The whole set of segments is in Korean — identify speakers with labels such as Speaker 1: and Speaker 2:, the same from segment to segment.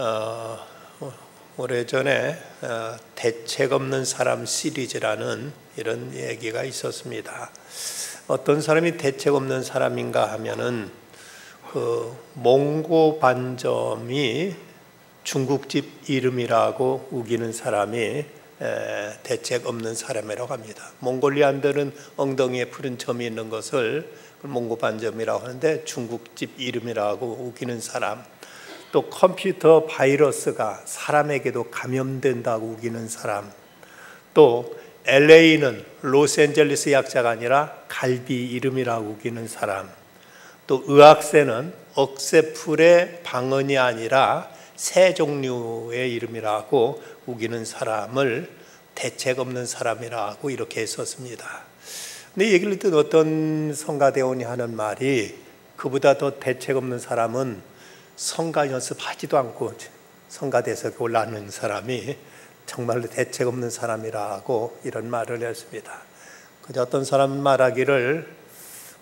Speaker 1: 어, 오래전에 대책 없는 사람 시리즈라는 이런 얘기가 있었습니다. 어떤 사람이 대책 없는 사람인가 하면은 그 몽고 반점이 중국집 이름이라고 우기는 사람이 대책 없는 사람이라고 합니다. 몽골리안들은 엉덩이에 푸른 점이 있는 것을 몽고 반점이라고 하는데 중국집 이름이라고 우기는 사람, 또 컴퓨터 바이러스가 사람에게도 감염된다고 우기는 사람, 또 LA는 로스앤젤레스 약자가 아니라 갈비 이름이라고 우기는 사람, 또 의학새는 억새풀의 방언이 아니라 새 종류의 이름이라고 우기는 사람을 대책 없는 사람이라고 이렇게 썼습니다. 근데 이 얘기를 듣던 어떤 성가대원이 하는 말이, 그보다 더 대책 없는 사람은 성가 연습하지도 않고 성가대에서 올라오는 사람이 정말로 대책 없는 사람이라고 이런 말을 했습니다. 그저 어떤 사람 말하기를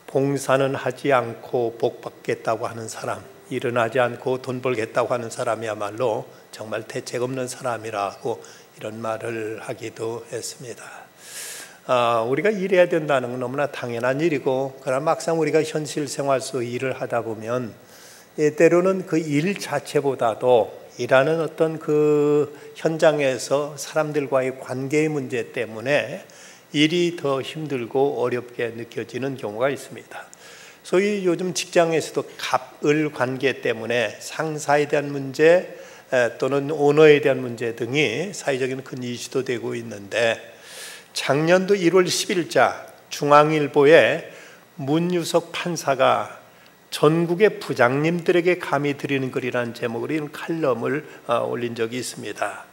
Speaker 1: 봉사는 하지 않고 복 받겠다고 하는 사람, 일은 하지 않고 돈 벌겠다고 하는 사람이야말로 정말 대책 없는 사람이라고 이런 말을 하기도 했습니다. 우리가 일해야 된다는 건 너무나 당연한 일이고, 그러나 막상 우리가 현실 생활 속 일을 하다 보면 때로는 그 일 자체보다도 일하는 어떤 그 현장에서 사람들과의 관계의 문제 때문에 일이 더 힘들고 어렵게 느껴지는 경우가 있습니다. 소위 요즘 직장에서도 갑을 관계 때문에 상사에 대한 문제 또는 오너에 대한 문제 등이 사회적인 큰 이슈도 되고 있는데, 작년도 1월 10일자 중앙일보에 문유석 판사가 전국의 부장님들에게 감히 드리는 글이라는 제목으로 이런 칼럼을 올린 적이 있습니다.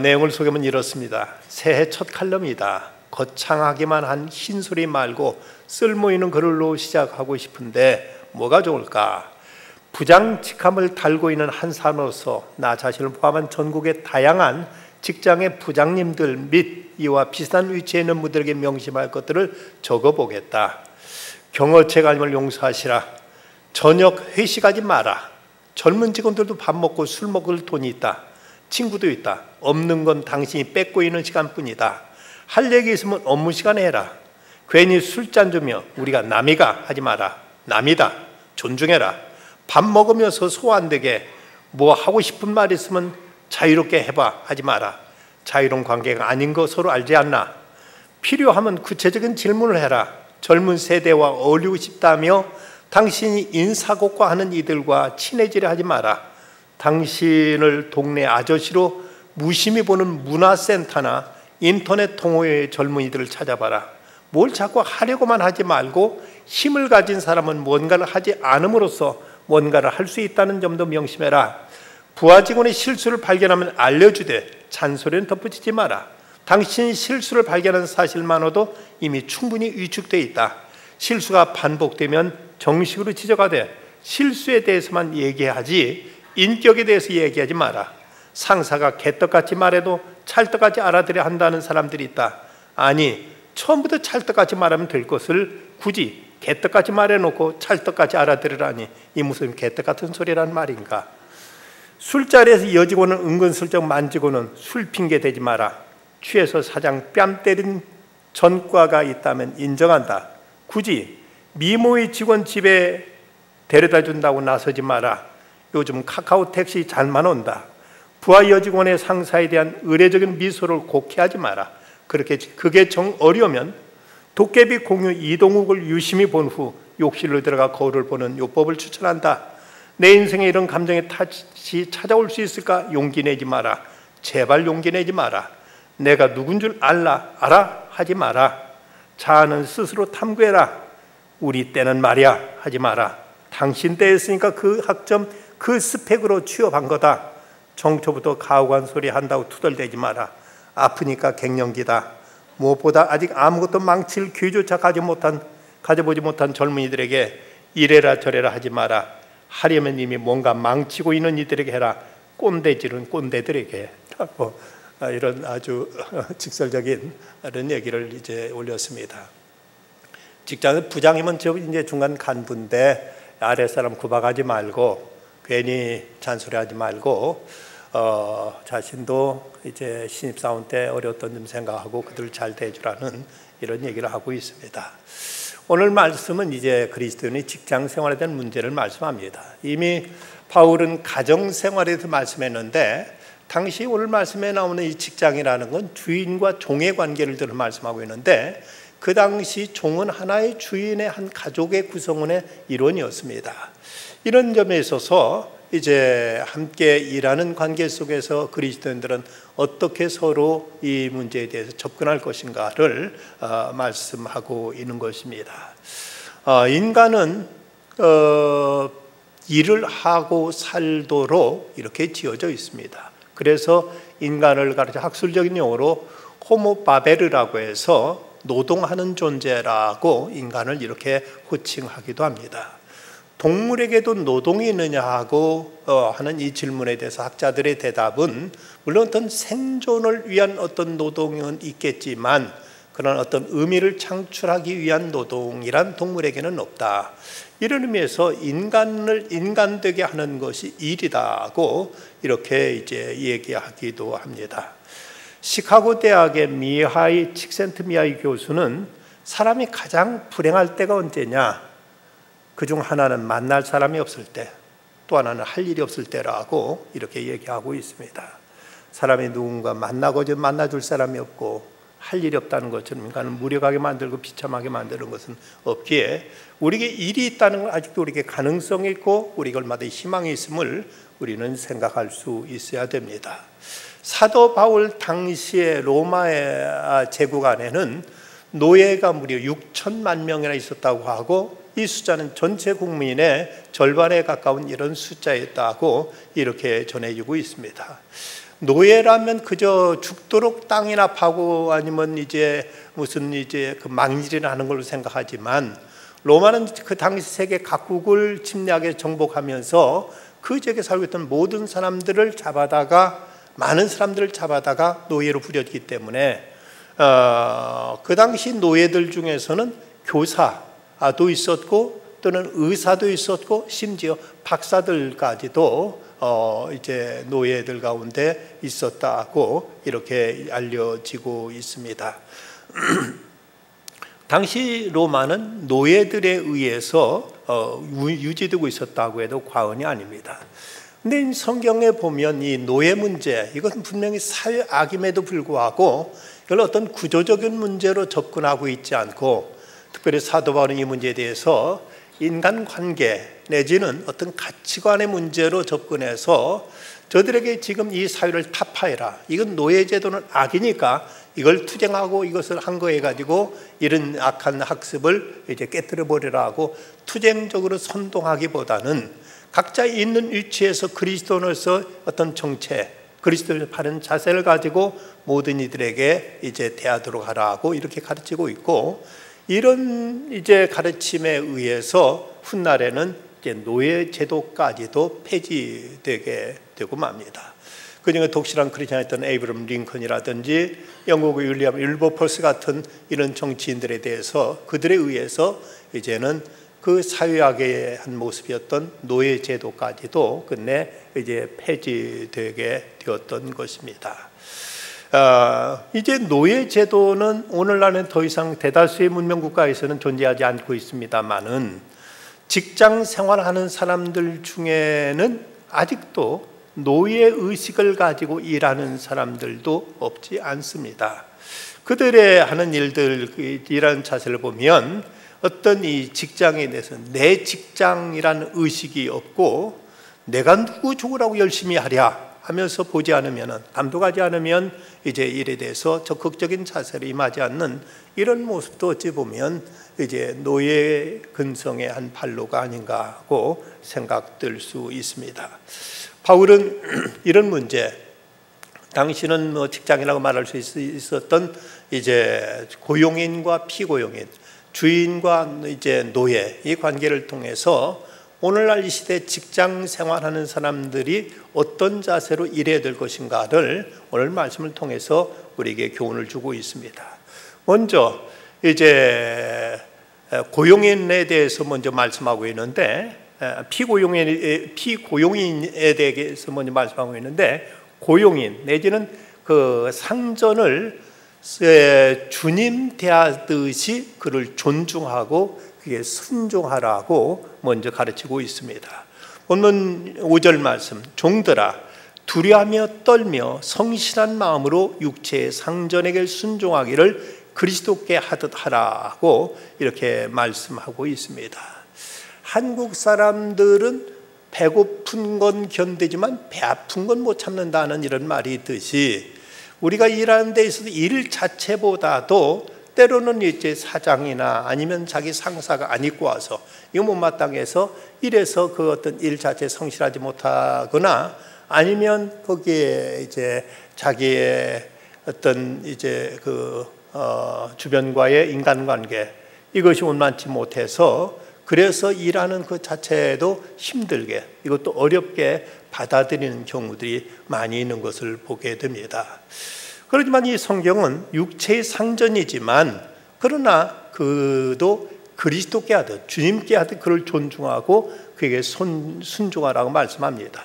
Speaker 1: 내용을 소개하면 이렇습니다. 새해 첫 칼럼이다. 거창하기만 한 흰소리 말고 쓸모있는 글로 시작하고 싶은데 뭐가 좋을까? 부장 직함을 달고 있는 한 사람으로서 나 자신을 포함한 전국의 다양한 직장의 부장님들 및 이와 비슷한 위치에 있는 분들에게 명심할 것들을 적어보겠다. 경어책 아님을 용서하시라. 저녁 회식하지 마라. 젊은 직원들도 밥 먹고 술 먹을 돈이 있다. 친구도 있다. 없는 건 당신이 뺏고 있는 시간뿐이다. 할 얘기 있으면 업무 시간에 해라. 괜히 술잔 주며 우리가 남이가 하지 마라. 남이다. 존중해라. 밥 먹으면서 소 안 되게 뭐 하고 싶은 말 있으면 자유롭게 해봐 하지 마라. 자유로운 관계가 아닌 거 서로 알지 않나? 필요하면 구체적인 질문을 해라. 젊은 세대와 어울리고 싶다며 당신이 인사고과하는 이들과 친해지려 하지 마라. 당신을 동네 아저씨로 무심히 보는 문화센터나 인터넷 동호회의 젊은이들을 찾아봐라. 뭘 자꾸 하려고만 하지 말고 힘을 가진 사람은 뭔가를 하지 않음으로써 뭔가를 할 수 있다는 점도 명심해라. 부하 직원의 실수를 발견하면 알려주되 잔소리는 덧붙이지 마라. 당신이 실수를 발견한 사실만으로도 이미 충분히 위축되어 있다. 실수가 반복되면 정식으로 지적하되 실수에 대해서만 얘기하지 인격에 대해서 얘기하지 마라. 상사가 개떡같이 말해도 찰떡같이 알아들어야 한다는 사람들이 있다. 아니, 처음부터 찰떡같이 말하면 될 것을 굳이 개떡같이 말해놓고 찰떡같이 알아들으라니, 이 무슨 개떡같은 소리란 말인가. 술자리에서 여직원을 은근슬쩍 만지고는 술 핑계 대지 마라. 취해서 사장 뺨 때린 전과가 있다면 인정한다. 굳이 미모의 직원 집에 데려다 준다고 나서지 마라. 요즘 카카오 택시 잘만 온다. 부하 여직원의 상사에 대한 의례적인 미소를 곡해하지 마라. 그게 정 어려우면 도깨비 공유 이동욱을 유심히 본 후 욕실로 들어가 거울을 보는 요법을 추천한다. 내 인생에 이런 감정이 다시 찾아올 수 있을까? 용기 내지 마라. 제발 용기 내지 마라. 내가 누군 줄 알아? 하지 마라. 자아는 스스로 탐구해라. 우리 때는 말이야 하지 마라. 당신 때였으니까 그 학점 그 스펙으로 취업한 거다. 정초부터 가오간 소리 한다고 투덜대지 마라. 아프니까 갱년기다. 무엇보다 아직 아무것도 망칠 기회조차 가져보지 못한 젊은이들에게 이래라 저래라 하지 마라. 하려면 이미 뭔가 망치고 있는 이들에게 해라. 꼰대질은 꼰대들에게. 이런 아주 직설적인 이런 얘기를 이제 올렸습니다. 직장의 부장이면 저 이제 중간 간부인데 아랫사람 구박하지 말고 괜히 잔소리하지 말고 자신도 이제 신입사원 때 어려웠던 점 생각하고 그들을 잘 대해주라는 이런 얘기를 하고 있습니다. 오늘 말씀은 이제 그리스도인의 직장 생활에 대한 문제를 말씀합니다. 이미 바울은 가정 생활에 대해서 말씀했는데 당시 오늘 말씀에 나오는 이 직장이라는 건 주인과 종의 관계를 들어 말씀하고 있는데 그 당시 종은 하나의 주인의 한 가족의 구성원의 일원이었습니다. 이런 점에 있어서 이제 함께 일하는 관계 속에서 그리스도인들은 어떻게 서로 이 문제에 대해서 접근할 것인가를 말씀하고 있는 것입니다. 인간은 일을 하고 살도록 이렇게 지어져 있습니다. 그래서 인간을 가르쳐 학술적인 용어로 호모 바베르라고 해서 노동하는 존재라고 인간을 이렇게 호칭하기도 합니다. 동물에게도 노동이 있느냐 하고 하는 이 질문에 대해서 학자들의 대답은 물론 어떤 생존을 위한 어떤 노동은 있겠지만 그런 어떤 의미를 창출하기 위한 노동이란 동물에게는 없다. 이런 의미에서 인간을 인간되게 하는 것이 일이다고 이렇게 이제 얘기하기도 합니다. 시카고 대학의 미하이 칙센트미하이 교수는 사람이 가장 불행할 때가 언제냐? 그중 하나는 만날 사람이 없을 때, 또 하나는 할 일이 없을 때라고 이렇게 얘기하고 있습니다. 사람이 누군가 만나고자 만나줄 사람이 없고 할 일이 없다는 것처럼 인간을 무력하게 만들고 비참하게 만드는 것은 없기에 우리에게 일이 있다는 건 아직도 우리에게 가능성이 있고 우리가 얼마나 희망이 있음을 우리는 생각할 수 있어야 됩니다. 사도 바울 당시에 로마의 제국 안에는 노예가 무려 6천만 명이나 있었다고 하고 이 숫자는 전체 국민의 절반에 가까운 이런 숫자였다고 이렇게 전해지고 있습니다. 노예라면 그저 죽도록 땅이나 파고 아니면 이제 무슨 이제 그 망질이나 하는 걸로 생각하지만 로마는 그 당시 세계 각국을 침략해 정복하면서 그 지역에 살고 있던 모든 사람들을 잡아다가 많은 사람들을 잡아다가 노예로 부렸기 때문에 그 당시 노예들 중에서는 교사도 있었고 또는 의사도 있었고 심지어 박사들까지도 이제 노예들 가운데 있었다고 이렇게 알려지고 있습니다. 당시 로마는 노예들에 의해서 유지되고 있었다고 해도 과언이 아닙니다. 근데 성경에 보면 이 노예 문제, 이것은 분명히 사회 악임에도 불구하고 이걸 어떤 구조적인 문제로 접근하고 있지 않고 특별히 사도 바울은 이 문제에 대해서 인간관계 내지는 어떤 가치관의 문제로 접근해서 저들에게 지금 이 사회를 타파해라. 이건 노예제도는 악이니까 이걸 투쟁하고 이것을 한 거 해가지고 이런 악한 학습을 이제 깨뜨려 버리라고 투쟁적으로 선동하기보다는 각자 있는 위치에서 그리스도인으로서 어떤 정체, 그리스도를 바른 자세를 가지고 모든 이들에게 이제 대하도록 하라고 이렇게 가르치고 있고 이런 이제 가르침에 의해서 훗날에는 이제 노예 제도까지도 폐지되게 되고 맙니다. 그중에 독실한 크리스천이었던 에이브럼 링컨이라든지 영국의 윌리엄 윌버포스 같은 이런 정치인들에 대해서 그들에 의해서 이제는 그 사회학의 한 모습이었던 노예 제도까지도 끝내 이제 폐지되게 되었던 것입니다. 이제 노예 제도는 오늘날은 더 이상 대다수의 문명 국가에서는 존재하지 않고 있습니다만은 직장 생활하는 사람들 중에는 아직도 노예 의식을 가지고 일하는 사람들도 없지 않습니다. 그들의 하는 일들, 일하는 자세를 보면 어떤 이 직장에 대해서 내 직장이라는 의식이 없고 내가 누구 죽으라고 열심히 하랴 하면서 보지 않으면, 감독하지 않으면 이제 일에 대해서 적극적인 자세를 임하지 않는 이런 모습도 어찌 보면 이제 노예 근성의 한 발로가 아닌가 하고 생각될 수 있습니다. 바울은 이런 문제, 당신은 뭐 직장이라고 말할 수 있었던 이제 고용인과 피고용인, 주인과 이제 노예 이 관계를 통해서 오늘날 이 시대 직장 생활하는 사람들이 어떤 자세로 일해야 될 것인가를 오늘 말씀을 통해서 우리에게 교훈을 주고 있습니다. 먼저 이제 고용인에 대해서 먼저 말씀하고 있는데 피고용인에 대해서 먼저 말씀하고 있는데, 고용인 내지는 그 상전을 주님 대하듯이 그를 존중하고 그게 순종하라고 먼저 가르치고 있습니다. 본문 5절 말씀, 종들아 두려하며 떨며 성실한 마음으로 육체의 상전에게 순종하기를 그리스도께 하듯 하라고 이렇게 말씀하고 있습니다. 한국 사람들은 배고픈 건 견디지만 배 아픈 건 못 참는다는 이런 말이 있듯이, 우리가 일하는 데 있어서 일 자체보다도 때로는 이제 사장이나 아니면 자기 상사가 안 입고 와서 이거 못마땅해서 이래서 그 어떤 일 자체에 성실하지 못하거나, 아니면 거기에 이제 자기의 어떤 이제 주변과의 인간관계, 이것이 원만치 못해서 그래서 일하는 그 자체도 힘들게, 이것도 어렵게 받아들이는 경우들이 많이 있는 것을 보게 됩니다. 그렇지만 이 성경은 육체의 상전이지만 그러나 그도 그리스도께 하듯, 주님께 하듯 그를 존중하고 그에게 순종하라고 말씀합니다.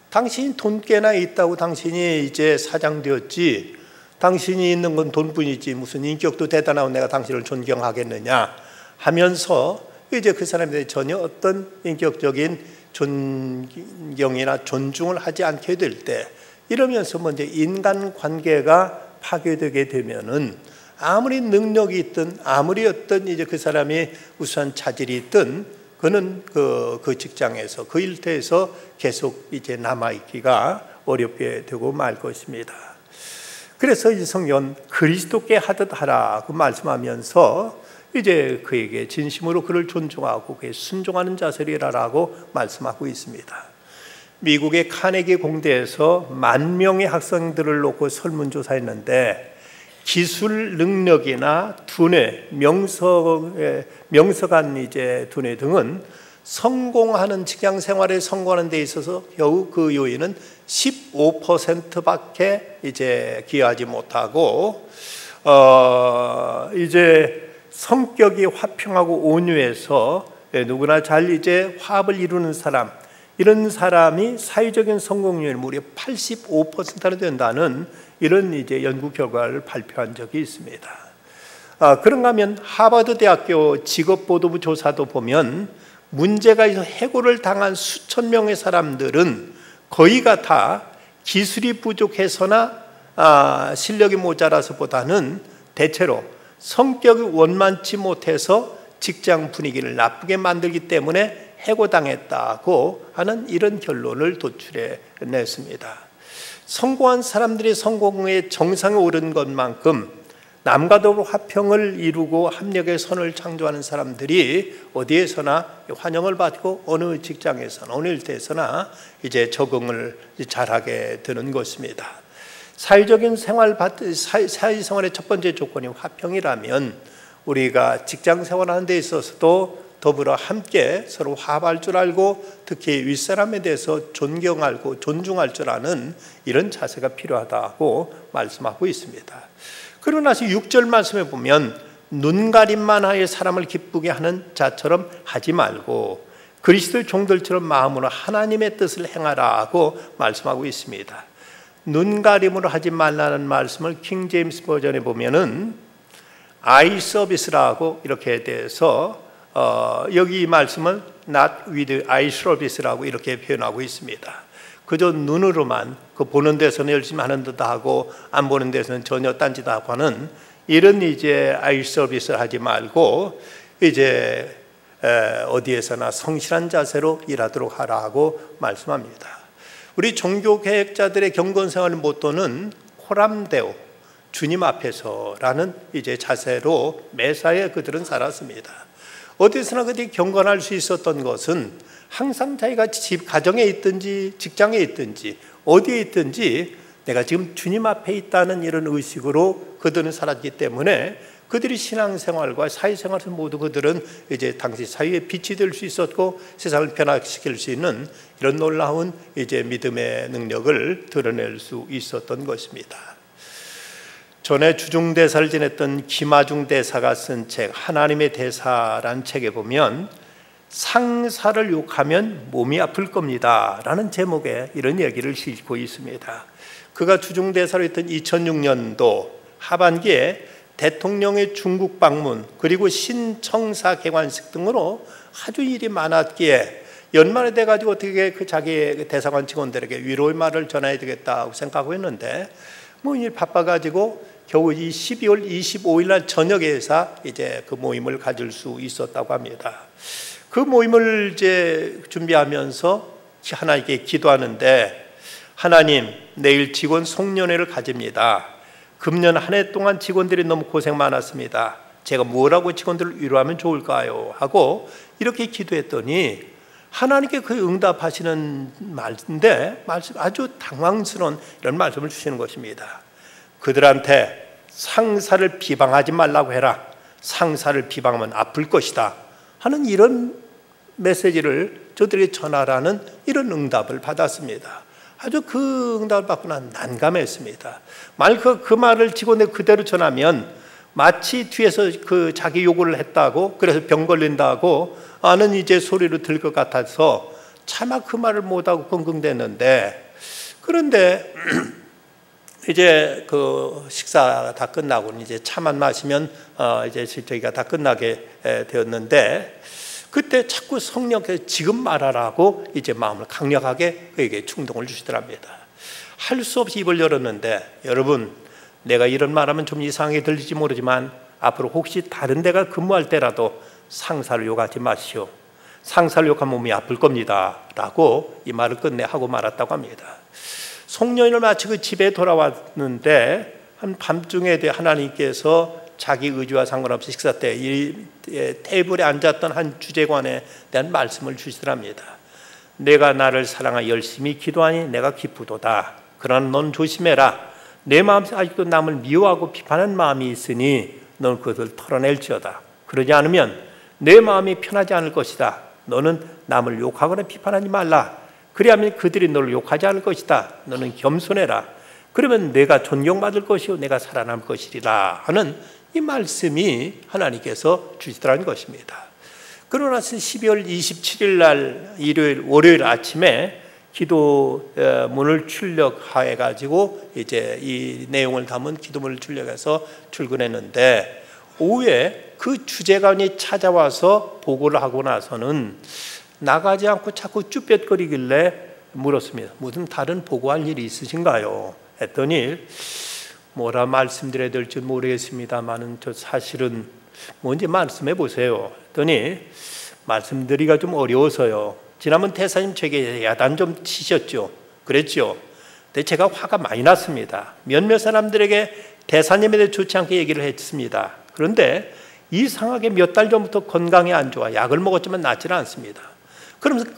Speaker 1: 당신이 돈 꽤나 있다고 당신이 이제 사장 되었지, 당신이 있는 건 돈뿐이지 무슨 인격도 대단하고 내가 당신을 존경하겠느냐 하면서 이제 그 사람에 대해 전혀 어떤 인격적인 존경이나 존중을 하지 않게 될 때, 이러면서 먼저 인간관계가 파괴되게 되면은 아무리 능력이 있든 아무리 어떤 이제 그 사람이 우수한 차질이 있든 그는 그 직장에서 그 일터에서 계속 이제 남아있기가 어렵게 되고 말 것입니다. 그래서 이 성경 그리스도께 하듯 하라고 말씀하면서 이제 그에게 진심으로 그를 존중하고 그에 순종하는 자세를 일하라고 말씀하고 있습니다. 미국의 카네기 공대에서 10,000명의 학생들을 놓고 설문조사했는데, 기술 능력이나 두뇌, 명석한 이제 두뇌 등은 성공하는 직장 생활에 성공하는 데 있어서 겨우 그 요인은 15%밖에 이제 기여하지 못하고, 이제 성격이 화평하고 온유해서 누구나 잘 이제 화합을 이루는 사람, 이런 사람이 사회적인 성공률이 무려 85%나 된다는 이런 이제 연구 결과를 발표한 적이 있습니다. 그런가 하면 하버드 대학교 직업보도부 조사도 보면 문제가 있어 해고를 당한 수천 명의 사람들은 거의가 다 기술이 부족해서나 실력이 모자라서보다는 대체로 성격이 원만치 못해서 직장 분위기를 나쁘게 만들기 때문에 해고당했다고 하는 이런 결론을 도출해냈습니다. 성공한 사람들이 성공의 정상에 오른 것만큼 남과 더불어 화평을 이루고 합력의 선을 창조하는 사람들이 어디에서나 환영을 받고 어느 직장에서나 어느 일터에서나 이제 적응을 잘하게 되는 것입니다. 사회적인 사회생활의 첫 번째 조건이 화평이라면 우리가 직장 생활하는 데 있어서도 더불어 함께 서로 화합할 줄 알고 특히 윗사람에 대해서 존경하고 존중할 줄 아는 이런 자세가 필요하다고 말씀하고 있습니다. 그러고 나서 6절 말씀에 보면 눈가림만 하여 사람을 기쁘게 하는 자처럼 하지 말고 그리스도의 종들처럼 마음으로 하나님의 뜻을 행하라고 말씀하고 있습니다. 눈가림으로 하지 말라는 말씀을 킹 제임스 버전에 보면은 아이 서비스라고 이렇게 돼서 여기 이 말씀은 not with eye service라고 이렇게 표현하고 있습니다. 그저 눈으로만 그 보는 데서는 열심히 하는 듯 하고 안 보는 데서는 전혀 딴짓하고 하는 이런 이제 eye service를 하지 말고 이제 어디에서나 성실한 자세로 일하도록 하라고 말씀합니다. 우리 종교 개혁자들의 경건 생활의 모토는 코람데오, 주님 앞에서라는 이제 자세로 매사에 그들은 살았습니다. 어디서나 그들이 경건할 수 있었던 것은 항상 자기가 집 가정에 있든지 직장에 있든지 어디에 있든지 내가 지금 주님 앞에 있다는 이런 의식으로 그들은 살았기 때문에 그들이 신앙생활과 사회생활에서 모두 그들은 이제 당시 사회에 빛이 될 수 있었고 세상을 변화시킬 수 있는 이런 놀라운 이제 믿음의 능력을 드러낼 수 있었던 것입니다. 전에 주중대사를 지냈던 김아중 대사가 쓴 책 하나님의 대사라는 책에 보면 상사를 욕하면 몸이 아플 겁니다 라는 제목의 이런 얘기를 싣고 있습니다. 그가 주중대사로 했던 2006년도 하반기에 대통령의 중국 방문 그리고 신청사 개관식 등으로 아주 일이 많았기에 연말에 돼가지고 어떻게 그 자기 대사관 직원들에게 위로의 말을 전해야 되겠다고 생각하고 있는데 뭐 일 바빠가지고 겨우 이 12월 25일 날 저녁에서 이제 그 모임을 가질 수 있었다고 합니다. 그 모임을 이제 준비하면서 하나님께 기도하는데 하나님, 내일 직원 송년회를 가집니다. 금년 한 해 동안 직원들이 너무 고생 많았습니다. 제가 뭐라고 직원들을 위로하면 좋을까요? 하고 이렇게 기도했더니 하나님께 그 응답하시는 말인데 아주 당황스러운 이런 말씀을 주시는 것입니다. 그들한테 상사를 비방하지 말라고 해라. 상사를 비방하면 아플 것이다 하는 이런 메시지를 저들에게 전하라는 이런 응답을 받았습니다. 아주 그 응답을 받고 난 난감했습니다. 만약 그 말을 직원에게 그대로 전하면 마치 뒤에서 그 자기 요구를 했다고 그래서 병 걸린다고 아는 이제 소리로 들 것 같아서 차마 그 말을 못하고 끙끙댔는데 그런데 이제 그 식사가 다 끝나고 이제 차만 마시면 이제 저희가 다 끝나게 되었는데 그때 자꾸 성령께서 지금 말하라고 이제 마음을 강력하게 그에게 충동을 주시더랍니다. 할 수 없이 입을 열었는데 여러분 내가 이런 말하면 좀 이상하게 들릴지 모르지만 앞으로 혹시 다른 데가 근무할 때라도 상사를 욕하지 마시오. 상사를 욕하면 몸이 아플 겁니다 라고 이 말을 끝내 하고 말았다고 합니다. 송년회를 마치고 집에 돌아왔는데 한 밤중에 하나님께서 자기 의지와 상관없이 식사 때 이 테이블에 앉았던 한 주재관에 대한 말씀을 주시더랍니다. 내가 나를 사랑하여 열심히 기도하니 내가 기쁘도다. 그러나 넌 조심해라. 내 마음속에 아직도 남을 미워하고 비판하는 마음이 있으니 넌 그것을 털어낼지어다. 그러지 않으면 내 마음이 편하지 않을 것이다. 너는 남을 욕하거나 비판하지 말라. 그리하면 그들이 너를 욕하지 않을 것이다. 너는 겸손해라. 그러면 내가 존경받을 것이요 내가 살아남을 것이리라 하는 이 말씀이 하나님께서 주시더라는 것입니다. 그러고 나서 12월 27일 날 월요일 아침에 기도문을 출력해 가지고 이제 이 내용을 담은 기도문을 출력해서 출근했는데 오후에 그 주재관이 찾아와서 보고를 하고 나서는 나가지 않고 자꾸 쭈뼛거리길래 물었습니다. 무슨 다른 보고할 일이 있으신가요? 했더니 뭐라 말씀드려야 될지 모르겠습니다만은 저 사실은 뭔지 말씀해 보세요. 했더니 말씀드리기가 좀 어려워서요. 지난번 대사님 제게 야단 좀 치셨죠. 그랬죠. 근데 제가 화가 많이 났습니다. 몇몇 사람들에게 대사님에 대해 좋지 않게 얘기를 했습니다. 그런데 이상하게 몇 달 전부터 건강이 안 좋아 약을 먹었지만 낫지는 않습니다. 그러면서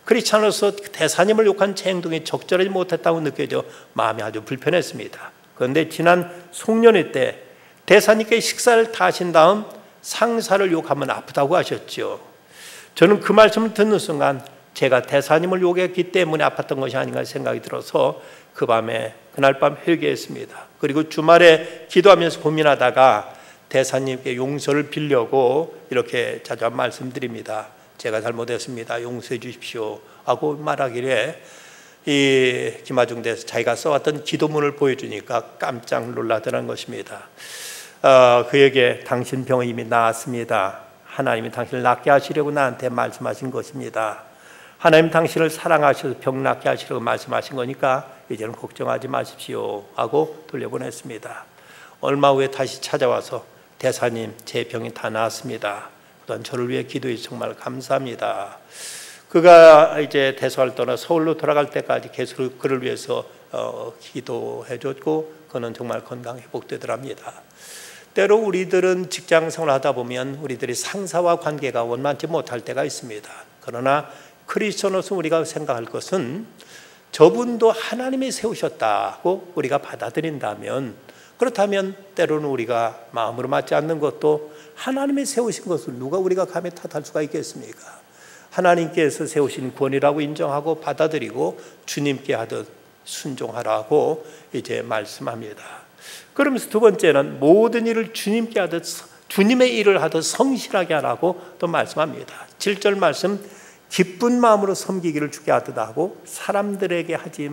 Speaker 1: 크리스찬으로서 대사님을 욕한 제 행동이 적절하지 못했다고 느껴져 마음이 아주 불편했습니다. 그런데 지난 송년회 때 대사님께 식사를 다 하신 다음 상사를 욕하면 아프다고 하셨죠. 저는 그 말씀을 듣는 순간 제가 대사님을 욕했기 때문에 아팠던 것이 아닌가 생각이 들어서 그날 밤 회개했습니다. 그리고 주말에 기도하면서 고민하다가 대사님께 용서를 빌려고 이렇게 자주 말씀드립니다. 제가 잘못했습니다. 용서해 주십시오 하고 말하기에 이 김하중 대사 자기가 써왔던 기도문을 보여주니까 깜짝 놀라더라는 것입니다. 그에게 당신 병은 이미 나았습니다. 하나님이 당신을 낫게 하시려고 나한테 말씀하신 것입니다. 하나님 당신을 사랑하셔서 병 낫게 하시려고 말씀하신 거니까 이제는 걱정하지 마십시오 하고 돌려보냈습니다. 얼마 후에 다시 찾아와서 대사님 제 병이 다 나았습니다. 또한 저를 위해 기도해 주셔서 정말 감사합니다. 그가 이제 대소를 떠나 서울로 돌아갈 때까지 계속 그를 위해서 기도해 줬고 그는 정말 건강 회복되더랍니다. 때로 우리들은 직장 생활하다 보면 우리들이 상사와 관계가 원만치 못할 때가 있습니다. 그러나 크리스천으로서 우리가 생각할 것은 저분도 하나님이 세우셨다고 우리가 받아들인다면, 그렇다면 때로는 우리가 마음으로 맞지 않는 것도 하나님이 세우신 것을 누가 우리가 감히 탓할 수가 있겠습니까? 하나님께서 세우신 권위라고 인정하고 받아들이고 주님께 하듯 순종하라고 이제 말씀합니다. 그러면서 두 번째는 모든 일을 주님께 하듯 주님의 일을 하듯 성실하게 하라고 또 말씀합니다. 7절 말씀, 기쁜 마음으로 섬기기를 주께 하듯 하고 사람들에게 하지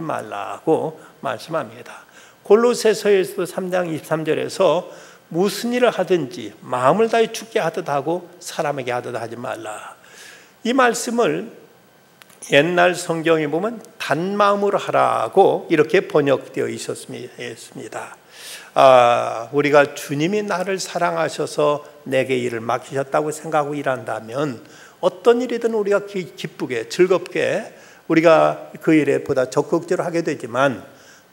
Speaker 1: 말라고 말씀합니다. 골로새서에서도 3장 23절에서 무슨 일을 하든지 마음을 다해 주께 하듯 하고 사람에게 하듯 하지 말라. 이 말씀을 옛날 성경에 보면 단마음으로 하라고 이렇게 번역되어 있었습니다. 우리가 주님이 나를 사랑하셔서 내게 일을 맡기셨다고 생각하고 일한다면 어떤 일이든 우리가 기쁘게 즐겁게 우리가 그 일에 보다 적극적으로 하게 되지만,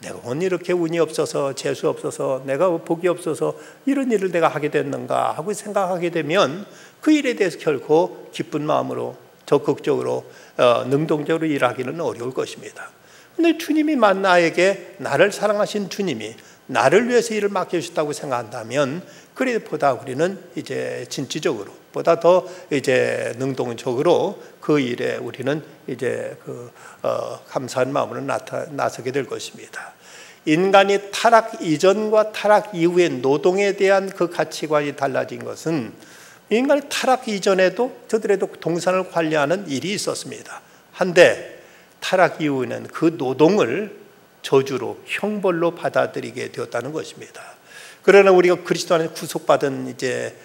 Speaker 1: 내가 오늘 이렇게 운이 없어서 재수 없어서 내가 복이 없어서 이런 일을 내가 하게 됐는가 하고 생각하게 되면 그 일에 대해서 결코 기쁜 마음으로 적극적으로 능동적으로 일하기는 어려울 것입니다. 그런데 주님이 나에게, 나를 사랑하신 주님이 나를 위해서 일을 맡겨주셨다고 생각한다면 그보다 우리는 이제 진취적으로, 보다 더 이제 능동적으로 그 일에 우리는 이제 감사한 마음으로 나서게 될 것입니다. 인간이 타락 이전과 타락 이후의 노동에 대한 그 가치관이 달라진 것은, 인간이 타락 이전에도 저들에도 동산을 관리하는 일이 있었습니다. 한데 타락 이후에는 그 노동을 저주로, 형벌로 받아들이게 되었다는 것입니다. 그러나 우리가 그리스도 안에 구속받은 이제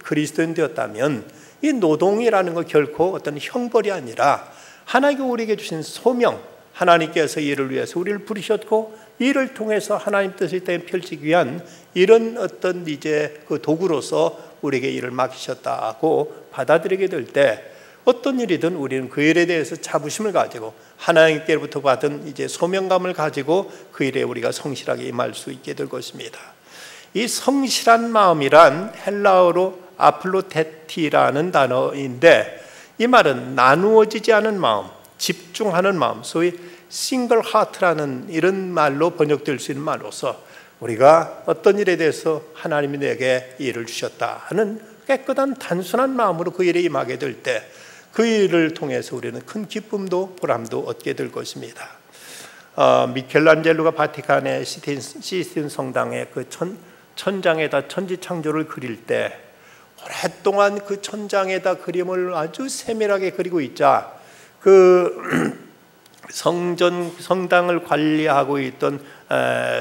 Speaker 1: 그리스도인 되었다면 이 노동이라는 것 결코 어떤 형벌이 아니라 하나님께 우리에게 주신 소명, 하나님께서 이를 위해서 우리를 부르셨고 이를 통해서 하나님 뜻을 펼치기 위한 이런 어떤 이제 그 도구로서 우리에게 일을 맡기셨다고 받아들이게 될 때, 어떤 일이든 우리는 그 일에 대해서 자부심을 가지고 하나님께로부터 받은 이제 소명감을 가지고 그 일에 우리가 성실하게 임할 수 있게 될 것입니다. 이 성실한 마음이란 헬라어로 아플로테티라는 단어인데, 이 말은 나누어지지 않은 마음, 집중하는 마음, 소위 싱글 하트라는 이런 말로 번역될 수 있는 말로서 우리가 어떤 일에 대해서 하나님이 내게 일을 주셨다 하는 깨끗한 단순한 마음으로 그 일에 임하게 될 때 그 일을 통해서 우리는 큰 기쁨도 보람도 얻게 될 것입니다. 미켈란젤로가 바티칸의 시스틴 성당의 그 천장에다 천지창조를 그릴 때 오랫동안 그 천장에다 그림을 아주 세밀하게 그리고 있자 그 성당을 관리하고 있던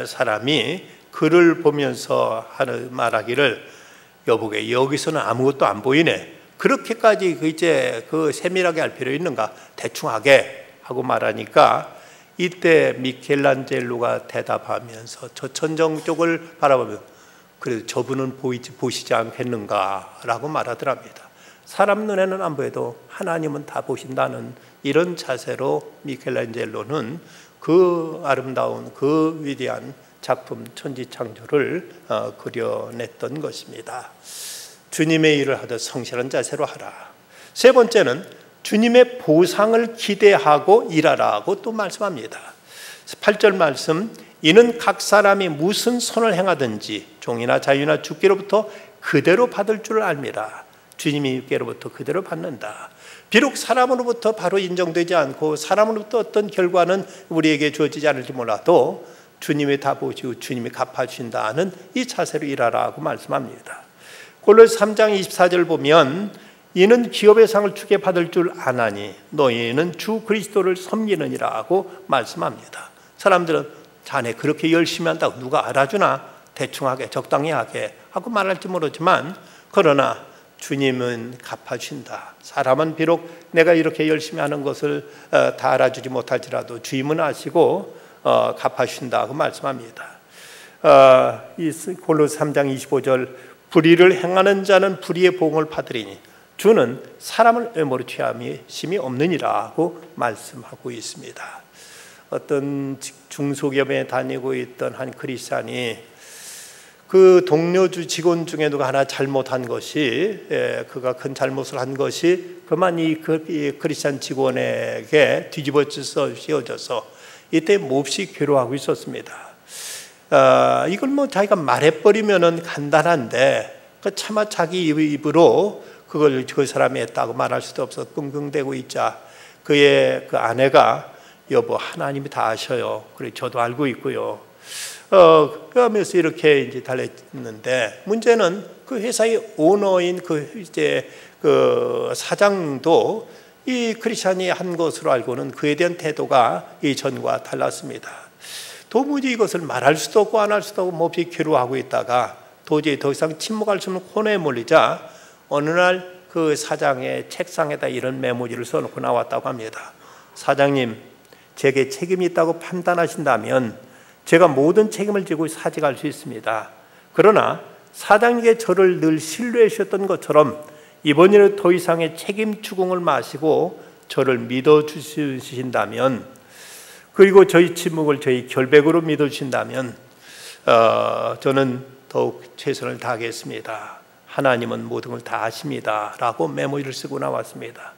Speaker 1: 사람이 그를 보면서 말하기를, 여보게 여기서는 아무것도 안 보이네. 그렇게까지 이제 그 세밀하게 할 필요 있는가? 대충 하게 하고 말하니까 이때 미켈란젤로가 대답하면서 저 천정 쪽을 바라보면, 그래도 저분은 보시지 않겠는가라고 말하더랍니다. 사람 눈에는 안 보여도 하나님은 다 보신다는 이런 자세로 미켈란젤로는 그 아름다운 그 위대한 작품 천지창조를 그려냈던 것입니다. 주님의 일을 하듯 성실한 자세로 하라. 세 번째는 주님의 보상을 기대하고 일하라고 또 말씀합니다. 8절 말씀, 이는 각 사람이 무슨 선을 행하든지 종이나 자유나 주께로부터 그대로 받을 줄 압니다. 주님이 주께로부터 그대로 받는다. 비록 사람으로부터 바로 인정되지 않고 사람으로부터 어떤 결과는 우리에게 주어지지 않을지 몰라도 주님이 다 보시고 주님이 갚아주신다는 이 자세로 일하라고 말씀합니다. 골로새 3장 24절 보면, 이는 기업의 상을 주께 받을 줄 아나니 너희는 주 그리스도를 섬기느니라고 말씀합니다. 사람들은 자네 그렇게 열심히 한다고 누가 알아주나? 대충 하게, 적당히 하게 하고 말할지 모르지만, 그러나 주님은 갚아주신다. 사람은 비록 내가 이렇게 열심히 하는 것을 다 알아주지 못할지라도 주님은 아시고 갚아주신다고 말씀합니다. 이 골로새 3장 25절, 불의를 행하는 자는 불의의 보응을 받으리니 주는 사람을 외모로 취함이 없느니라고 말씀하고 있습니다. 어떤 중소기업에 다니고 있던 한 크리스찬이 그 동료 직원 중에 누가 하나 잘못한 것이, 그가 큰 잘못을 한 것이 그만 이 크리스찬 직원에게 뒤집어져서 씌워져서 이때 몹시 괴로워하고 있었습니다. 이걸 뭐 자기가 말해버리면은 간단한데 차마 자기 입으로 그걸 그 사람이 했다고 말할 수도 없어 끙끙대고 있자 그의 그 아내가, 여보 하나님이 다 아셔요. 그래 저도 알고 있고요. 그러면서 이렇게 이제 달랬는데, 문제는 그 회사의 오너인 그 사장도 이 크리스찬이 한 것으로 알고는 그에 대한 태도가 이전과 달랐습니다. 도무지 이것을 말할 수도 없고 안 할 수도 없고 몹시 괴로워하고 있다가 도저히 더 이상 침묵할 수 없는 코너에 몰리자 어느 날 그 사장의 책상에다 이런 메모지를 써놓고 나왔다고 합니다. 사장님, 제게 책임이 있다고 판단하신다면 제가 모든 책임을 지고 사직할 수 있습니다. 그러나 사장님께 저를 늘 신뢰해 주셨던 것처럼 이번 일에 더 이상의 책임 추궁을 마시고 저를 믿어주신다면, 그리고 저희 침묵을 저희 결백으로 믿어주신다면 저는 더욱 최선을 다하겠습니다. 하나님은 모든 걸 다 아십니다 라고 메모지를 쓰고 나왔습니다.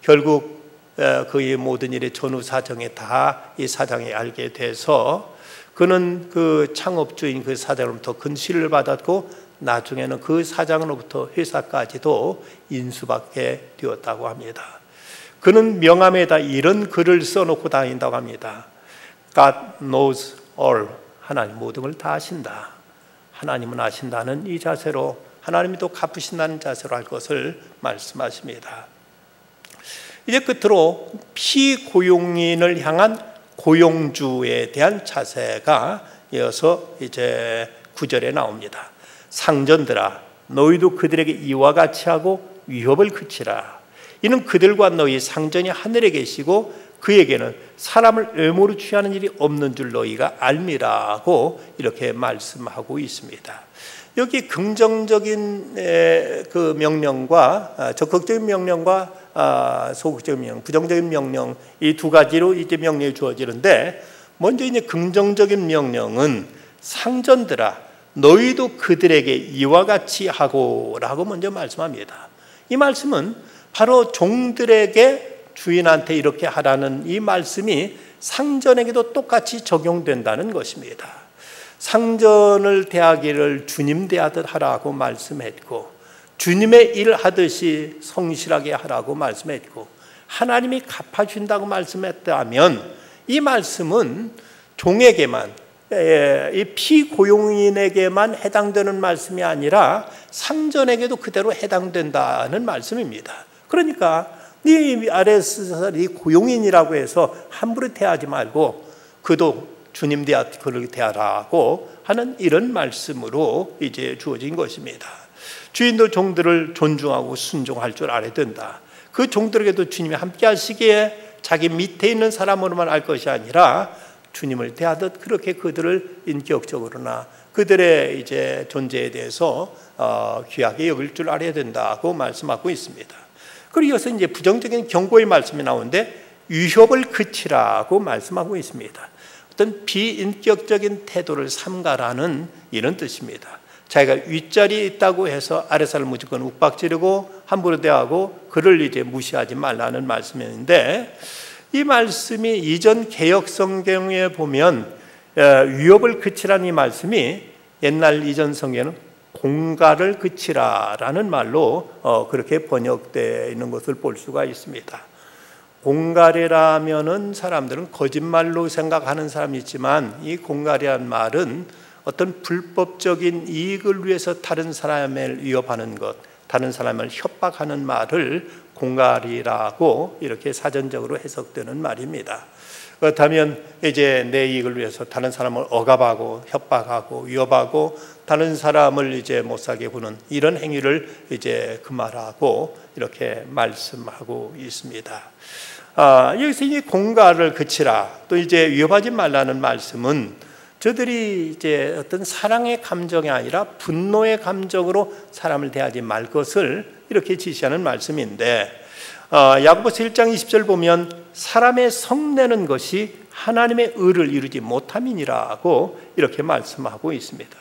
Speaker 1: 결국 그의 모든 일의 전후 사정에 다 이 사장이 알게 돼서 그는 그 창업주인 그 사장으로부터 큰 신뢰를 받았고 나중에는 그 사장으로부터 회사까지도 인수받게 되었다고 합니다. 그는 명함에다 이런 글을 써놓고 다닌다고 합니다. God knows all. 하나님 모든 걸 다 아신다. 하나님은 아신다는 이 자세로, 하나님이 또 갚으신다는 자세로 할 것을 말씀하십니다. 이제 끝으로 피고용인을 향한 고용주에 대한 자세가 이어서 이제 9절에 나옵니다. 상전들아, 너희도 그들에게 이와 같이 하고 위협을 그치라. 이는 그들과 너희 상전이 하늘에 계시고 그에게는 사람을 의무로 취하는 일이 없는 줄 너희가 알미라고 이렇게 말씀하고 있습니다. 여기 긍정적인 그 명령과 적극적인 명령과 소극적인 명령, 부정적인 명령, 이 두 가지로 이제 명령이 주어지는데, 먼저 이제 긍정적인 명령은 상전들아 너희도 그들에게 이와 같이 하고라고 먼저 말씀합니다. 이 말씀은 바로 종들에게 주인한테 이렇게 하라는 이 말씀이 상전에게도 똑같이 적용된다는 것입니다. 상전을 대하기를 주님 대하듯 하라고 말씀했고, 주님의 일 하듯이 성실하게 하라고 말씀했고, 하나님이 갚아준다고 말씀했다면 이 말씀은 종에게만, 이 피고용인에게만 해당되는 말씀이 아니라 상전에게도 그대로 해당된다는 말씀입니다. 그러니까 네 아래서 네 고용인이라고 해서 함부로 대하지 말고 그도 주님 그렇게 대하라고 하는 이런 말씀으로 이제 주어진 것입니다. 주인도 종들을 존중하고 순종할 줄 알아야 된다. 그 종들에게도 주님이 함께 하시기에 자기 밑에 있는 사람으로만 알 것이 아니라 주님을 대하듯 그렇게 그들을 인격적으로나 그들의 이제 존재에 대해서 귀하게 여길 줄 알아야 된다고 말씀하고 있습니다. 그리고 이어서 이제 부정적인 경고의 말씀이 나오는데 위협을 그치라고 말씀하고 있습니다. 어떤 비인격적인 태도를 삼가라는 이런 뜻입니다. 자기가 윗자리에 있다고 해서 아래 사람을 무조건 욱박지르고 함부로 대하고 그를 이제 무시하지 말라는 말씀인데, 이 말씀이 이전 개역 성경에 보면 위협을 그치라는 이 말씀이 옛날 이전 성경에는 공갈을 그치라라는 말로 그렇게 번역되어 있는 것을 볼 수가 있습니다. 공갈이라면은 사람들은 거짓말로 생각하는 사람이 있지만, 이 공갈이란 말은 어떤 불법적인 이익을 위해서 다른 사람을 위협하는 것, 다른 사람을 협박하는 말을 공갈이라고 이렇게 사전적으로 해석되는 말입니다. 그렇다면 이제 내 이익을 위해서 다른 사람을 억압하고 협박하고 위협하고 다른 사람을 이제 못 살게 구는 이런 행위를 이제 금하라고 이렇게 말씀하고 있습니다. 여기서 이 공갈을 그치라, 또 이제 위협하지 말라는 말씀은 저들이 이제 어떤 사랑의 감정이 아니라 분노의 감정으로 사람을 대하지 말 것을 이렇게 지시하는 말씀인데, 야고보서 1장 20절 보면 사람의 성내는 것이 하나님의 의를 이루지 못함이니라고 이렇게 말씀하고 있습니다.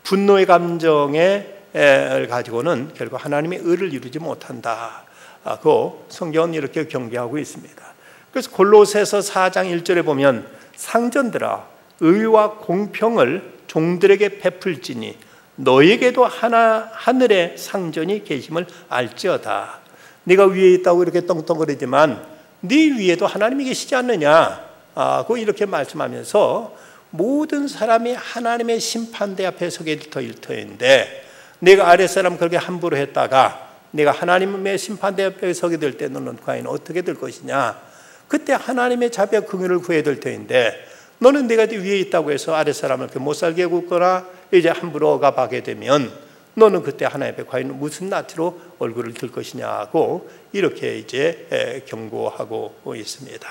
Speaker 1: 분노의 감정을 가지고는 결국 하나님의 의를 이루지 못한다고 성경은 이렇게 경계하고 있습니다. 그래서 골로새서 4장 1절에 보면 상전들아 의와 공평을 종들에게 베풀지니 너에게도 하늘의 상전이 계심을 알지어다. 네가 위에 있다고 이렇게 떵떵거리지만 네 위에도 하나님이 계시지 않느냐고 이렇게 말씀하면서 모든 사람이 하나님의 심판대 앞에 서게 될 터인데, 내가 아랫사람 그렇게 함부로 했다가 내가 하나님의 심판대 앞에 서게 될 때 너는 과연 어떻게 될 것이냐? 그때 하나님의 자비와 긍휼을 구해야 될 터인데, 너는 내가 위에 있다고 해서 아랫사람을 못 살게 굽거나 이제 함부로 억압하게 되면 너는 그때 하나님 앞에 과연 무슨 낯으로 얼굴을 들 것이냐고 이렇게 이제 경고하고 있습니다.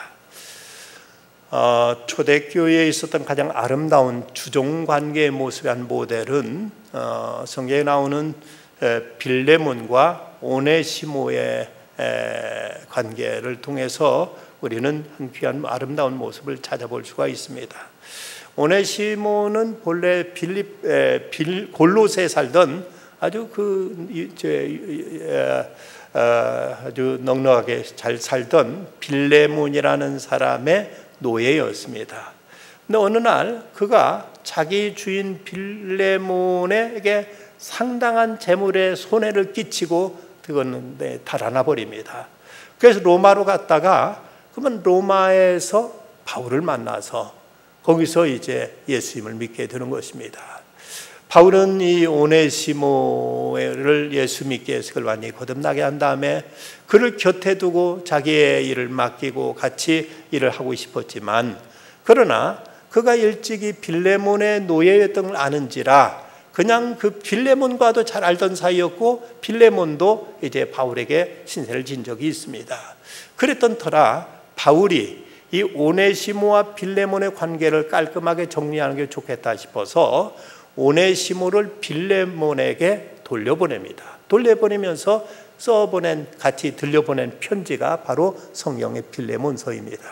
Speaker 1: 초대교회에 있었던 가장 아름다운 주종관계의 모습의 한 모델은 성경에 나오는 빌레몬과 오네시모의 관계를 통해서 우리는 한 귀한 아름다운 모습을 찾아볼 수가 있습니다. 오네시모는 본래 골로새에 살던 아주 아주 넉넉하게 잘 살던 빌레몬이라는 사람의 노예였습니다. 근데 어느 날 그가 자기 주인 빌레몬에게 상당한 재물에 손해를 끼치고 그거는 달아나 버립니다. 그래서 로마로 갔다가 그러면 로마에서 바울을 만나서 거기서 이제 예수님을 믿게 되는 것입니다. 바울은 이 오네시모를 예수 믿게 해서 그걸 완전히 거듭나게 한 다음에 그를 곁에 두고 자기의 일을 맡기고 같이 일을 하고 싶었지만, 그러나 그가 일찍이 빌레몬의 노예였던 걸 아는지라 그냥 그 빌레몬과도 잘 알던 사이였고, 빌레몬도 이제 바울에게 신세를 진 적이 있습니다. 그랬던 터라 바울이 이 오네시모와 빌레몬의 관계를 깔끔하게 정리하는 게 좋겠다 싶어서 오네시모를 빌레몬에게 돌려보냅니다. 돌려보내면서 같이 들려보낸 편지가 바로 성경의 빌레몬서입니다.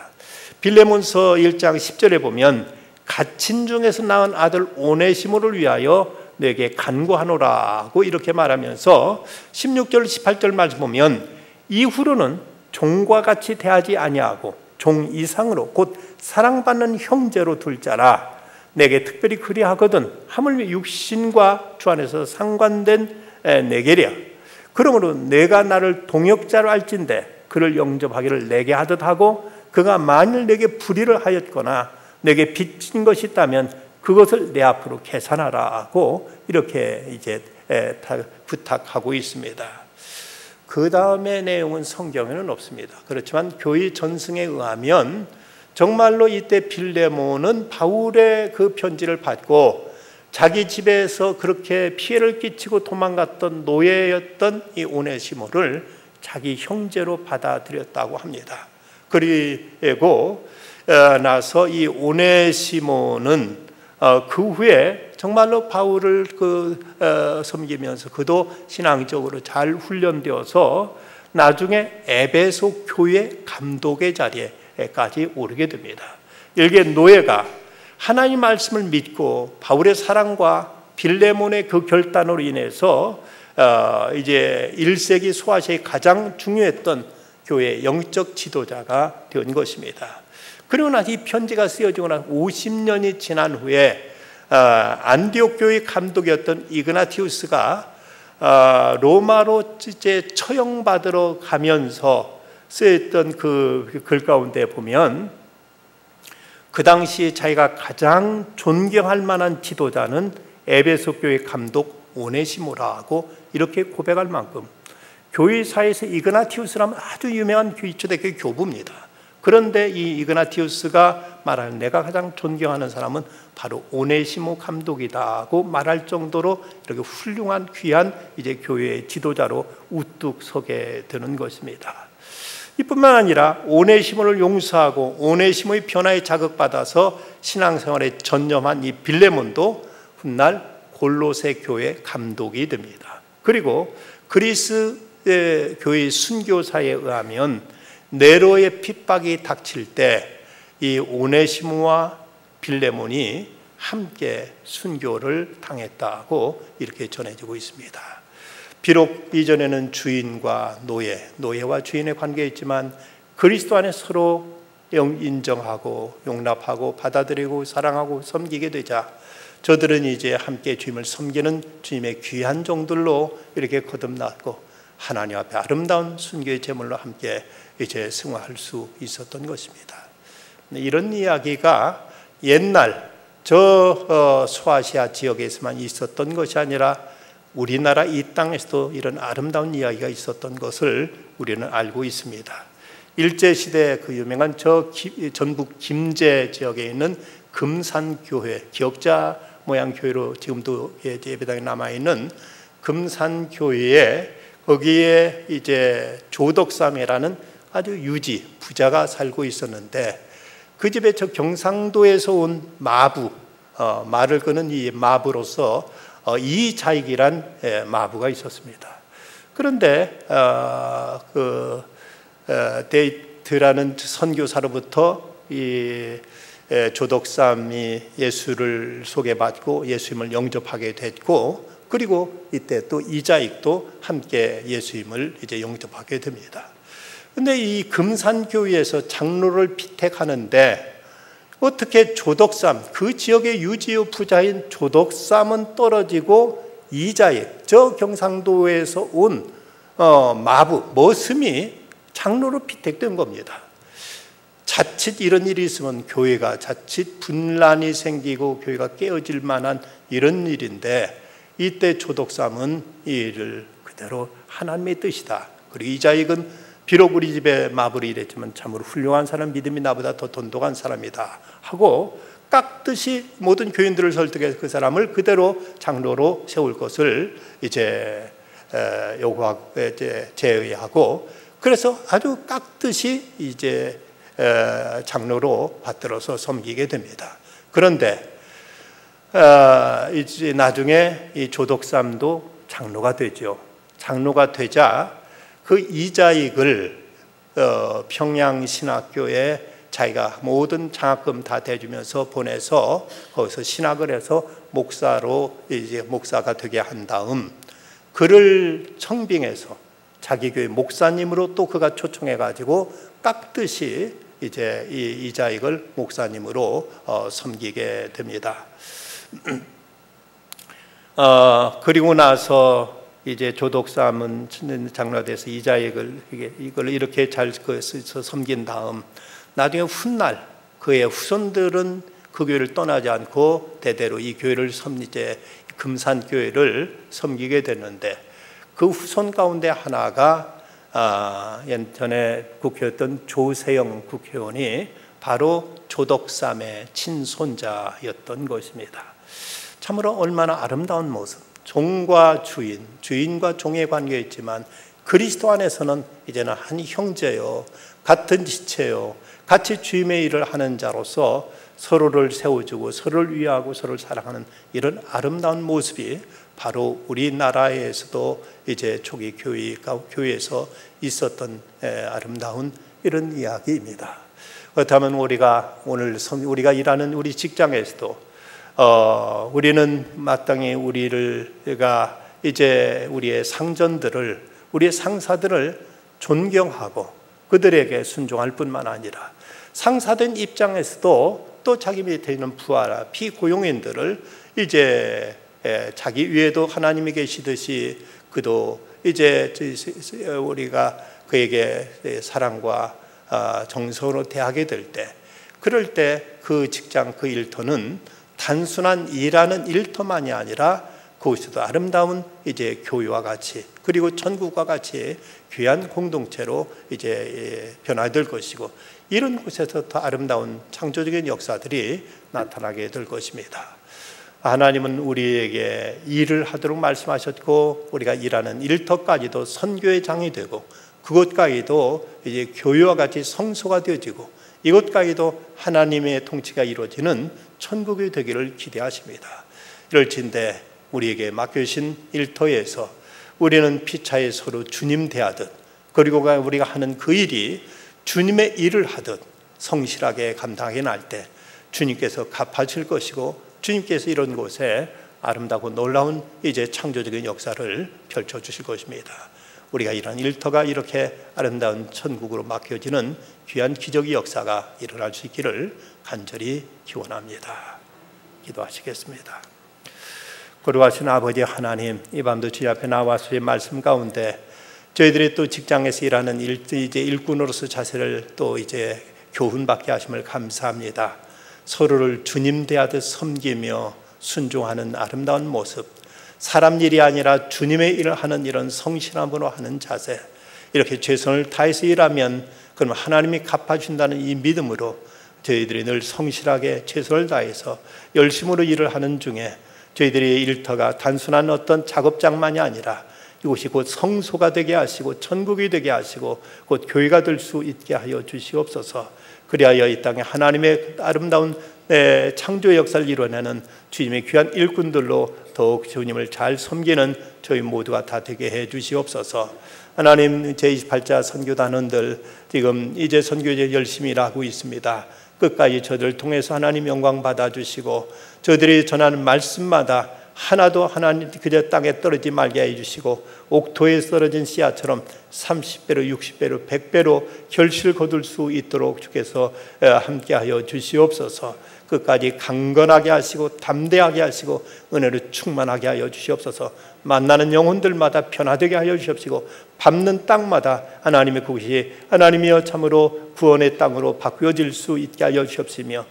Speaker 1: 빌레몬서 1장 10절에 보면 갇힌 중에서 낳은 아들 오네시모를 위하여 내게 간구하노라고 이렇게 말하면서 16절 18절 말씀 보면 이후로는 종과 같이 대하지 아니하고 종 이상으로 곧 사랑받는 형제로 둘 자라. 내게 특별히 그리하거든 하물며 육신과 주 안에서 상관된 내게랴. 그러므로 내가 나를 동역자로 알진대 그를 영접하기를 내게 하듯 하고, 그가 만일 내게 불의를 하였거나 내게 빚진 것이 있다면 그것을 내 앞으로 계산하라고 이렇게 이제 부탁하고 있습니다. 그 다음의 내용은 성경에는 없습니다. 그렇지만 교회 전승에 의하면 정말로 이때 빌레몬은 바울의 그 편지를 받고 자기 집에서 그렇게 피해를 끼치고 도망갔던 노예였던 이 오네시모를 자기 형제로 받아들였다고 합니다. 그리고 나서 이 오네시모는 그 후에 정말로 바울을 섬기면서 그도 신앙적으로 잘 훈련되어서 나중에 에베소 교회 감독의 자리에까지 오르게 됩니다. 일개 노예가 하나님 말씀을 믿고 바울의 사랑과 빌레몬의 그 결단으로 인해서 이제 1세기 소아시아의 가장 중요했던 교회의 영적 지도자가 된 것입니다. 그리고 나서 이 편지가 쓰여지고 나서 50년이 지난 후에 안디옥 교회 감독이었던 이그나티우스가 로마로 이제 처형받으러 가면서 쓰였던 그 글 가운데 보면 그 당시 자기가 가장 존경할 만한 지도자는 에베소 교회 감독 오네시모라고 이렇게 고백할 만큼 교회사에서 이그나티우스라면 아주 유명한 초대교회 교부입니다. 그런데 이 이그나티우스가 말하는 내가 가장 존경하는 사람은 바로 오네시모 감독이다고 말할 정도로 이렇게 훌륭한 귀한 이제 교회의 지도자로 우뚝 서게 되는 것입니다. 이뿐만 아니라 오네시모를 용서하고 오네시모의 변화에 자극받아서 신앙생활에 전념한 이 빌레몬도 훗날 골로새 교회 감독이 됩니다. 그리고 그리스 교회 순교사에 의하면 네로의 핍박이 닥칠 때 이 오네시모와 빌레몬이 함께 순교를 당했다고 이렇게 전해지고 있습니다. 비록 이전에는 주인과 노예와 주인의 관계였지만 그리스도 안에 서로 인정하고 용납하고 받아들이고 사랑하고 섬기게 되자 저들은 이제 함께 주님을 섬기는 주님의 귀한 종들로 이렇게 거듭났고 하나님 앞에 아름다운 순교의 제물로 함께 이제 승화할 수 있었던 것입니다. 이런 이야기가 옛날 소아시아 지역에서만 있었던 것이 아니라 우리나라 이 땅에서도 이런 아름다운 이야기가 있었던 것을 우리는 알고 있습니다. 일제시대 그 유명한 전북 김제 지역에 있는 금산교회, 기역자 모양 교회로 지금도 예배당에 남아있는 금산교회에 거기에 이제 조덕삼이라는 아주 유지 부자가 살고 있었는데 그 집에 저 경상도에서 온 마부, 말을 끄는 이 마부로서 이자익이란 마부가 있었습니다. 그런데 데이트라는 선교사로부터 이 조덕삼이 예수를 소개받고 예수님을 영접하게 됐고, 그리고 이때 또 이자익도 함께 예수님을 이제 영접하게 됩니다. 그런데 이 금산교회에서 장로를 피택하는데 어떻게 조덕삼, 그 지역의 유지의 부자인 조덕삼은 떨어지고 이자익, 저 경상도에서 온 마부, 머슴이 장로로 피택된 겁니다. 자칫 이런 일이 있으면 교회가 자칫 분란이 생기고 교회가 깨어질 만한 이런 일인데, 이때 조덕삼은 이 일을 그대로 하나님의 뜻이다. 그리고 이자익은 비록 우리 집에 마블이 이랬지만 참으로 훌륭한 사람, 믿음이 나보다 더 돈독한 사람이다 하고 깍듯이 모든 교인들을 설득해서 그 사람을 그대로 장로로 세울 것을 이제 제의하고, 그래서 아주 깍듯이 이제 장로로 받들어서 섬기게 됩니다. 그런데 이제 나중에 이 조덕삼도 장로가 되죠. 장로가 되자 그 이자익을 평양신학교에 자기가 모든 장학금 다 대주면서 보내서 거기서 신학을 해서 목사로 이제 목사가 되게 한 다음 그를 청빙해서 자기 교회 목사님으로 또 그가 초청해 가지고 깍듯이 이제 이 이자익을 목사님으로 섬기게 됩니다. 그리고 나서 이제 조덕삼은 장로가 돼서 이자익을 이걸 이렇게 잘 섬긴 다음 나중에 훗날 그의 후손들은 그 교회를 떠나지 않고 대대로 이 교회를 이제 금산교회를 섬기게 됐는데, 그 후손 가운데 하나가 전에 국회였던 조세영 국회의원이 바로 조덕삼의 친손자였던 것입니다. 참으로 얼마나 아름다운 모습, 종과 주인, 주인과 종의 관계였지만 그리스도 안에서는 이제는 한 형제요, 같은 지체요, 같이 주님의 일을 하는 자로서 서로를 세워주고 서로를 위하고 서로를 사랑하는 이런 아름다운 모습이 바로 우리나라에서도 이제 초기 교회에서 있었던 아름다운 이런 이야기입니다. 그렇다면 우리가 일하는 우리 직장에서도 우리는 마땅히 우리가 이제 우리의 상전들을, 우리의 상사들을 존경하고 그들에게 순종할 뿐만 아니라 상사된 입장에서도 또 자기 밑에 있는 부하나 피고용인들을 이제 자기 위에도 하나님이 계시듯이 그도 이제 우리가 그에게 사랑과 정성으로 대하게 될 때, 그럴 때 그 직장, 그 일터는 단순한 일하는 일터만이 아니라 그곳에도 아름다운 이제 교회와 같이, 그리고 천국과 같이 귀한 공동체로 이제 변화될 것이고, 이런 곳에서 더 아름다운 창조적인 역사들이 나타나게 될 것입니다. 하나님은 우리에게 일을 하도록 말씀하셨고, 우리가 일하는 일터까지도 선교의 장이 되고, 그것까지도 이제 교회와 같이 성소가 되어지고, 이것까지도 하나님의 통치가 이루어지는 천국이 되기를 기대하십니다. 이럴진데 우리에게 맡겨주신 일터에서 우리는 피차에 서로 주님 대하듯, 그리고 우리가 하는 그 일이 주님의 일을 하듯 성실하게 감당해 날 때 주님께서 갚아줄 것이고, 주님께서 이런 곳에 아름다고 놀라운 이제 창조적인 역사를 펼쳐주실 것입니다. 우리가 이런 일터가 이렇게 아름다운 천국으로 맡겨지는 귀한 기적의 역사가 일어날 수 있기를 간절히 기원합니다. 기도하시겠습니다. 거룩하신 아버지 하나님, 이 밤도 주님 앞에 나와서의 말씀 가운데 저희들이 또 직장에서 일하는 이제 일꾼으로서 자세를 또 이제 교훈받게 하심을 감사합니다. 서로를 주님 대하듯 섬기며 순종하는 아름다운 모습, 사람 일이 아니라 주님의 일을 하는 이런 성실함으로 하는 자세, 이렇게 최선을 다해서 일하면 그럼 하나님이 갚아준다는 이 믿음으로 저희들이 늘 성실하게 최선을 다해서 열심으로 일을 하는 중에 저희들의 일터가 단순한 어떤 작업장만이 아니라 이곳이 곧 성소가 되게 하시고 천국이 되게 하시고 곧 교회가 될 수 있게 하여 주시옵소서. 그리하여 이 땅에 하나님의 아름다운 창조 역사를 이뤄내는 주님의 귀한 일꾼들로 더욱 주님을 잘 섬기는 저희 모두가 다 되게 해 주시옵소서. 하나님, 제28자 선교단원들 지금 이제 선교제 열심히 일하고 있습니다. 끝까지 저들을 통해서 하나님 영광 받아주시고 저들이 전하는 말씀마다 하나도 하나님 그저 땅에 떨어지지 말게 해주시고 옥토에 떨어진 씨앗처럼 30배로 60배로 100배로 결실 거둘 수 있도록 주께서 함께하여 주시옵소서. 끝까지 강건하게 하시고 담대하게 하시고 은혜로 충만하게 하여 주시옵소서. 만나는 영혼들마다 변화되게 하여 주시옵시고 밟는 땅마다 하나님의 그곳이 하나님이여 참으로 구원의 땅으로 바뀌어질 수 있게 하여 주시옵시며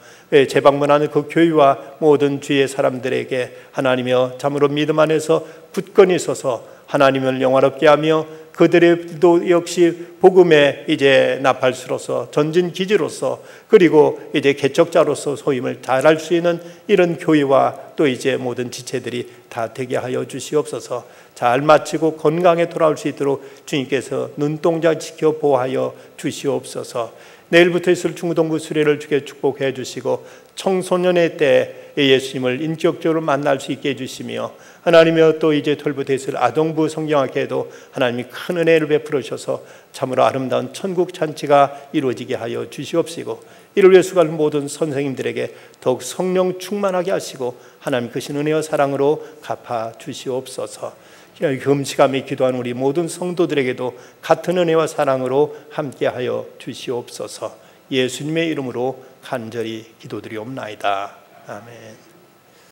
Speaker 1: 재방문하는 그 교회와 모든 주의 사람들에게 하나님이여 참으로 믿음 안에서 굳건히 서서 하나님을 영화롭게 하며 그들도 역시 복음의 이제 나팔수로서 전진 기지로서 그리고 이제 개척자로서 소임을 다할 수 있는 이런 교회와 또 이제 모든 지체들이 다 되게 하여 주시옵소서. 잘 마치고 건강에 돌아올 수 있도록 주님께서 눈동자 지켜 보호하여 주시옵소서. 내일부터 있을 중고등부 수련을 주께 축복해 주시고 청소년의 때 예수님을 인격적으로 만날 수 있게 해주시며 하나님이여 또 이제 털부터 있을 아동부 성경학회에도 하나님이 큰 은혜를 베풀어 주셔서 참으로 아름다운 천국 잔치가 이루어지게 하여 주시옵시고 이를 위해 수고하는 모든 선생님들에게 더욱 성령 충만하게 하시고 하나님 크신 은혜와 사랑으로 갚아 주시옵소서. 금시감에 기도하는 우리 모든 성도들에게도 같은 은혜와 사랑으로 함께하여 주시옵소서. 예수님의 이름으로 간절히 기도드리옵나이다. 아멘.